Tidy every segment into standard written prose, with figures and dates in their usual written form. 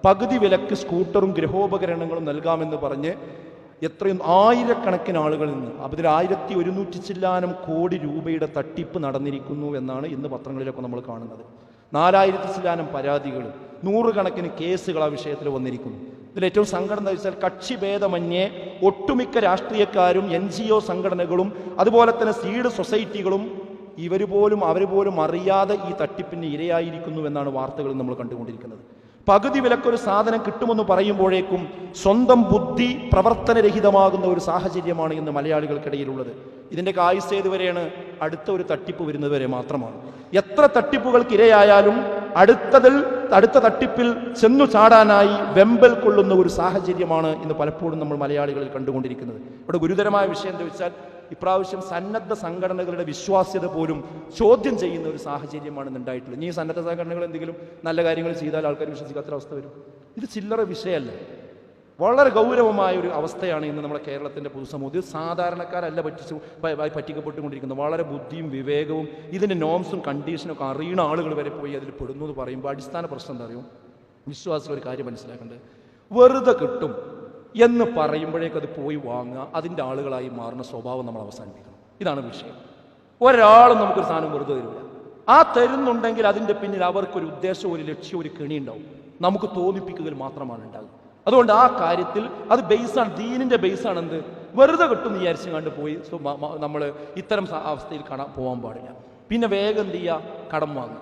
പകുതി വിലക്ക് സ്കൂട്ടറും ഗൃഹോപകരണങ്ങളും നൽകാമെന്ന് പറഞ്ഞ് എത്രയും ആയിരക്കണക്കിന് ആളുകളിൽ നിന്ന് അതിൽ 1100 ചില്ലാനം കോടി രൂപയുടെ തട്ടിപ്പ് നടന്നിരിക്കുന്നു എന്നാണ് ഇന്ന് പത്രങ്ങളിലൊക്കെ നമ്മൾ കാണുന്നത്. 4000 ചില്ലാനം പരാതികൾ, 100 കണക്കിന് കേസുകൾ ആ വിഷയത്തിൽ വന്നിരിക്കുന്നു. ഇതിൽ ഏറ്റവും സങ്കടം എന്താ വെച്ചാൽ കക്ഷിഭേദമന്യേ ഒട്ടുമിക്ക രാഷ്ട്രീയക്കാരും NGO സംഘടനകളും അതുപോലെ തന്നെ സീഡ് സൊസൈറ്റികളും അവർ പോലും അറിയാതെ ഈ തട്ടിപ്പിന് ഇരയായിരിക്കുന്നു എന്നാണ് വാർത്തകൾ നമ്മൾ കണ്ടുകൊണ്ടിരിക്കുന്നത്. പകുതി വിലക്കൊരു സാധനം കിട്ടുമെന്ന് പറയുമ്പോഴേക്കും സ്വന്തം ബുദ്ധി പ്രവർത്തനരഹിതമാകുന്ന ഒരു സാഹചര്യമാണ് ഇന്ന് മലയാളികൾക്കിടയിലുള്ളത്. ഇതിൻ്റെ ആയുസ് ഏതുവരെയാണ്? അടുത്ത ഒരു തട്ടിപ്പ് വരുന്നതുവരെ മാത്രമാണ്. എത്ര തട്ടിപ്പുകൾക്ക് ഇരയായാലും അടുത്ത തട്ടിപ്പിൽ ചെന്നു ചാടാനായി വെമ്പൽ കൊള്ളുന്ന ഒരു സാഹചര്യമാണ് ഇന്ന് പലപ്പോഴും നമ്മൾ മലയാളികളിൽ കണ്ടുകൊണ്ടിരിക്കുന്നത്. ഇവിടെ ഗുരുതരമായ വിഷയം എന്താ വെച്ചാൽ ഇപ്രാവശ്യം സന്നദ്ധ സംഘടനകളുടെ വിശ്വാസ്യത പോലും ചോദ്യം ചെയ്യുന്ന ഒരു സാഹചര്യമാണ് ഉണ്ടായിട്ടുള്ളത്. ഈ സന്നദ്ധ സംഘടനകൾ എന്തെങ്കിലും നല്ല കാര്യങ്ങൾ ചെയ്താൽ ആൾക്കാർ വിശ്വസിക്കാത്ത അവസ്ഥ വരും. ഇത് ചില്ലറ വിഷയമല്ല, വളരെ ഗൗരവമായ ഒരു അവസ്ഥയാണ് ഇന്ന് നമ്മുടെ കേരളത്തിൻ്റെ പൊതുസമൂഹത്തിൽ. സാധാരണക്കാരല്ല പറ്റിക്കപ്പെട്ടുകൊണ്ടിരിക്കുന്നത്. വളരെ ബുദ്ധിയും വിവേകവും ഇതിൻ്റെ നോംസും കണ്ടീഷനും ഒക്കെ അറിയുന്ന ആളുകൾ വരെ പോയി അതിൽ പെടുന്നു എന്ന് പറയുമ്പോൾ അടിസ്ഥാന പ്രശ്നം എന്താ അറിയും? വിശ്വാസികൾ ഒരു കാര്യം മനസ്സിലാക്കേണ്ടത്, വെറുതെ കിട്ടും എന്ന് പറയുമ്പോഴേക്കത് പോയി വാങ്ങുക, അതിൻ്റെ ആളുകളായി മാറുന്ന സ്വഭാവം നമ്മൾ അവസാനിപ്പിക്കണം. ഇതാണ് വിഷയം. ഒരാളും നമുക്കൊരു സാധനം വെറുതെ തരില്ല. ആ തരുന്നുണ്ടെങ്കിൽ അതിൻ്റെ പിന്നിൽ അവർക്കൊരു ഉദ്ദേശം, ഒരു ലക്ഷ്യം, ഒരു കെണി ഉണ്ടാവും. നമുക്ക് തോന്നിപ്പിക്കുക മാത്രമാണ് ഉണ്ടാകുക. അതുകൊണ്ട് ആ കാര്യത്തിൽ അത് ബേസാണ്, ദീനിൻ്റെ ബേസാണ്. എന്ത് വെറുതെ കിട്ടും വിചാരിച്ചു കണ്ട് പോയി നമ്മൾ ഇത്തരം അവസ്ഥയിൽ പോകാൻ പാടില്ല. പിന്നെ വേഗം എന്ത് ചെയ്യുക? കടം വാങ്ങുക.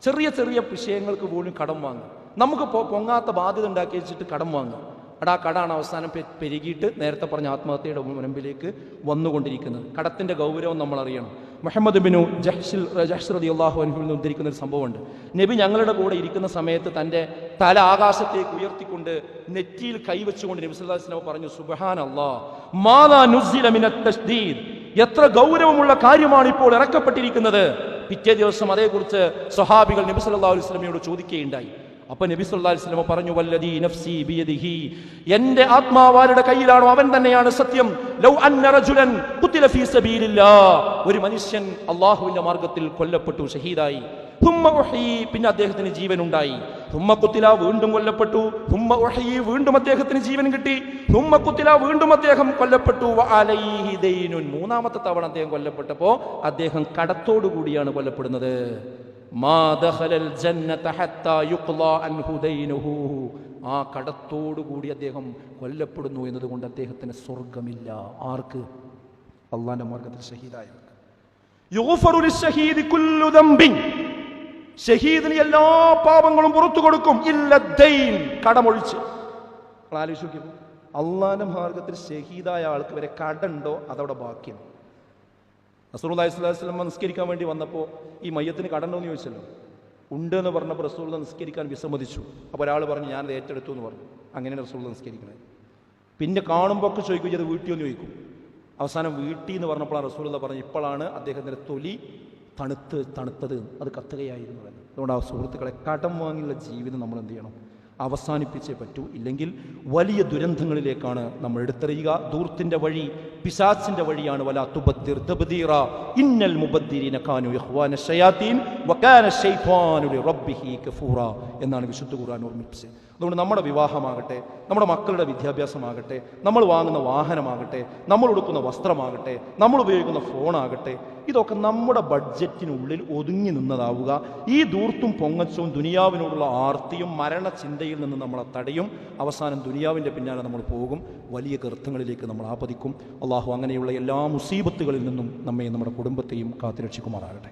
ചെറിയ ചെറിയ വിഷയങ്ങൾക്ക് പോലും കടം വാങ്ങുക. നമുക്ക് പൊങ്ങാത്ത ബാധ്യത ഉണ്ടാക്കി വെച്ചിട്ട് കടം വാങ്ങുക. ആ കടാണ് അവസാനം പെരുകിയിട്ട് നേരത്തെ പറഞ്ഞ ആത്മഹത്യയുടെ മുൻപിലേക്ക് വന്നുകൊണ്ടിരിക്കുന്നത്. കടത്തിൻ്റെ ഗൗരവം നമ്മൾ അറിയണം. മുഹമ്മദ് ബിനു ജഹ്ഷ് റളിയല്ലാഹു അൻഹുവിൽ നിന്ന് ഉദ്ധരിക്കുന്ന ഒരു സംഭവമുണ്ട്. നബി ഞങ്ങളുടെ കൂടെ ഇരിക്കുന്ന സമയത്ത് തൻ്റെ തല ആകാശത്തേക്ക് ഉയർത്തിക്കൊണ്ട് നെറ്റിയിൽ കൈവച്ചുകൊണ്ട് നബി സല്ലല്ലാഹു അലൈഹി വസല്ലം പറഞ്ഞു, സുബ്ഹാനല്ലാഹ് മാലാ നുസില മിനത് തശ്ദീദ്, എത്ര ഗൗരവമുള്ള കാര്യമാണ് ഇപ്പോൾ ഇറക്കപ്പെട്ടിരിക്കുന്നത്. പിറ്റേ ദിവസം അതേക്കുറിച്ച് സ്വഹാബികൾ നബി സല്ലല്ലാഹു അലൈഹി വസല്ലമയോട് ചോദിക്കുകയുണ്ടായി. അപ്പൊ നബി സല്ലല്ലാഹു അലൈഹി വസല്ലം പറഞ്ഞു, വല്ലദീ നഫ്സി ബിയദിഹി, എന്റെ ആത്മാവാരുടെ കയ്യിലാണോ അവൻ തന്നെയാണ് സത്യം. ലൗ അന്ന റജുലൻ ഖുതില ഫീ സബീലില്ലാഹ്, ഒരു മനുഷ്യൻ അല്ലാഹുവിന്റെ മാർഗ്ഗത്തിൽ കൊല്ലപ്പെട്ടു, ഷഹീദായി. തുമ്മ ഉഹീ, പിന്നെ അദ്ദേഹത്തിന് ജീവൻ ഉണ്ടായി. തുമ്മ ഖുതില, വീണ്ടും കൊല്ലപ്പെട്ടു. തുമ്മ ഉഹീ, വീണ്ടും അദ്ദേഹത്തിന് ജീവൻ കിട്ടി. തുമ്മ ഖുതില, വീണ്ടും അദ്ദേഹം കൊല്ലപ്പെട്ടു. വഅലൈഹി ദൈനുൻ, മൂന്നാമത്തെ തവണ അദ്ദേഹം കൊല്ലപ്പെട്ടപ്പോൾ അദ്ദേഹം കടത്തോടു കൂടിയാണ് കൊല്ലപ്പെടുന്നത്. ആ കടത്തോടുകൂടി അദ്ദേഹം കൊല്ലപ്പെടുന്നു എന്നതുകൊണ്ട് അദ്ദേഹത്തിന് സ്വർഗമില്ല. ആർക്ക്? അള്ളാന്റെ മാർഗ്ഗത്തിൽ ഷഹീദായവർക്ക്. ഷഹീദിന് എല്ലാ പാപങ്ങളും പുറത്തു കൊടുക്കും, ഇല്ല ദൈൻ, കടമൊഴിച്ച്. ആലോചിച്ചു, അള്ളാന്റെ മാർഗ്ഗത്തിൽ ഷഹീദായ ആൾക്ക് വരെ കടണ്ടോ അതവിടെ ബാക്കിയാണ്. റസൂലുള്ളാഹി സ്വല്ലല്ലാഹു അലൈഹി വസല്ലം നിസ്കരിക്കാൻ വേണ്ടി വന്നപ്പോൾ ഈ മയ്യത്തിന് കടണ്ടോ എന്ന് ചോദിച്ചല്ലോ. ഉണ്ട് എന്ന് പറഞ്ഞപ്പോൾ റസൂലുള്ളാഹി നിസ്കരിക്കാൻ വിസമ്മതിച്ചു. അപ്പോൾ ഒരാൾ പറഞ്ഞു, ഞാനത് ഏറ്റെടുത്തു എന്ന് പറഞ്ഞു. അങ്ങനെയാണ് റസൂലുള്ളാഹി നിസ്കരിക്കുന്നത്. പിന്നെ കാണുമ്പോൾ ഒക്കെ ചോദിക്കും, ഇത് വീട്ടിൽ എന്ന് ചോദിക്കും. അവസാനം വീട്ടിൽ എന്ന് പറഞ്ഞപ്പോഴാണ് റസൂലുള്ളാഹി പറഞ്ഞു, ഇപ്പോഴാണ് അദ്ദേഹത്തിൻ്റെ തൊലി തണുത്തത്, അത് കത്തുകയായിരുന്നു. അതുകൊണ്ട് ആ സുഹൃത്തുക്കളെ, കടം വാങ്ങിയുള്ള ജീവിതം നമ്മൾ എന്ത് ചെയ്യണം? അവസാനിപ്പിച്ചേ പറ്റൂ. ഇല്ലെങ്കിൽ വലിയ ദുരന്തങ്ങളിലേക്കാണ് നമ്മൾ എടുത്തെറിയുക. ദൂർത്തിന്റെ വഴി പിശാചിന്റെ വഴിയാണ്. വലാ തുബദ്ദിർ തബ്ദീറ ഇന്നൽ മുബദ്ദിരീന കാനൂ ഇഖ്വാന ശയാതീൻ വകാന ശൈത്വാനു ലിറബ്ബിഹി കഫൂറ എന്നാണ് വിശുദ്ധ ഖുർആൻ ഓർമ്മിപ്പിച്ചത്. അതുകൊണ്ട് നമ്മുടെ വിവാഹമാകട്ടെ, നമ്മുടെ മക്കളുടെ വിദ്യാഭ്യാസമാകട്ടെ, നമ്മൾ വാങ്ങുന്ന വാഹനമാകട്ടെ, നമ്മൾ ഉടുക്കുന്ന വസ്ത്രമാകട്ടെ, നമ്മൾ ഉപയോഗിക്കുന്ന ഫോണാകട്ടെ, ഇതൊക്കെ നമ്മുടെ ബഡ്ജറ്റിനുള്ളിൽ ഒതുങ്ങി നിന്നതാവുക. ഈ ദൂർത്തും പൊങ്ങച്ചവും ദുനിയാവിനോടുള്ള ആർത്തിയും മരണചിന്തയിൽ നിന്ന് നമ്മളെ തടയും. അവസാനം ദുനിയാവിൻ്റെ പിന്നാലെ നമ്മൾ പോകും, വലിയ ഗർത്തങ്ങളിലേക്ക് നമ്മൾ ആപതിക്കും. അള്ളാഹു അങ്ങനെയുള്ള എല്ലാ മുസീബത്തുകളിൽ നിന്നും നമ്മയും നമ്മുടെ കുടുംബത്തെയും കാത്തുരക്ഷിക്കുമാറാകട്ടെ.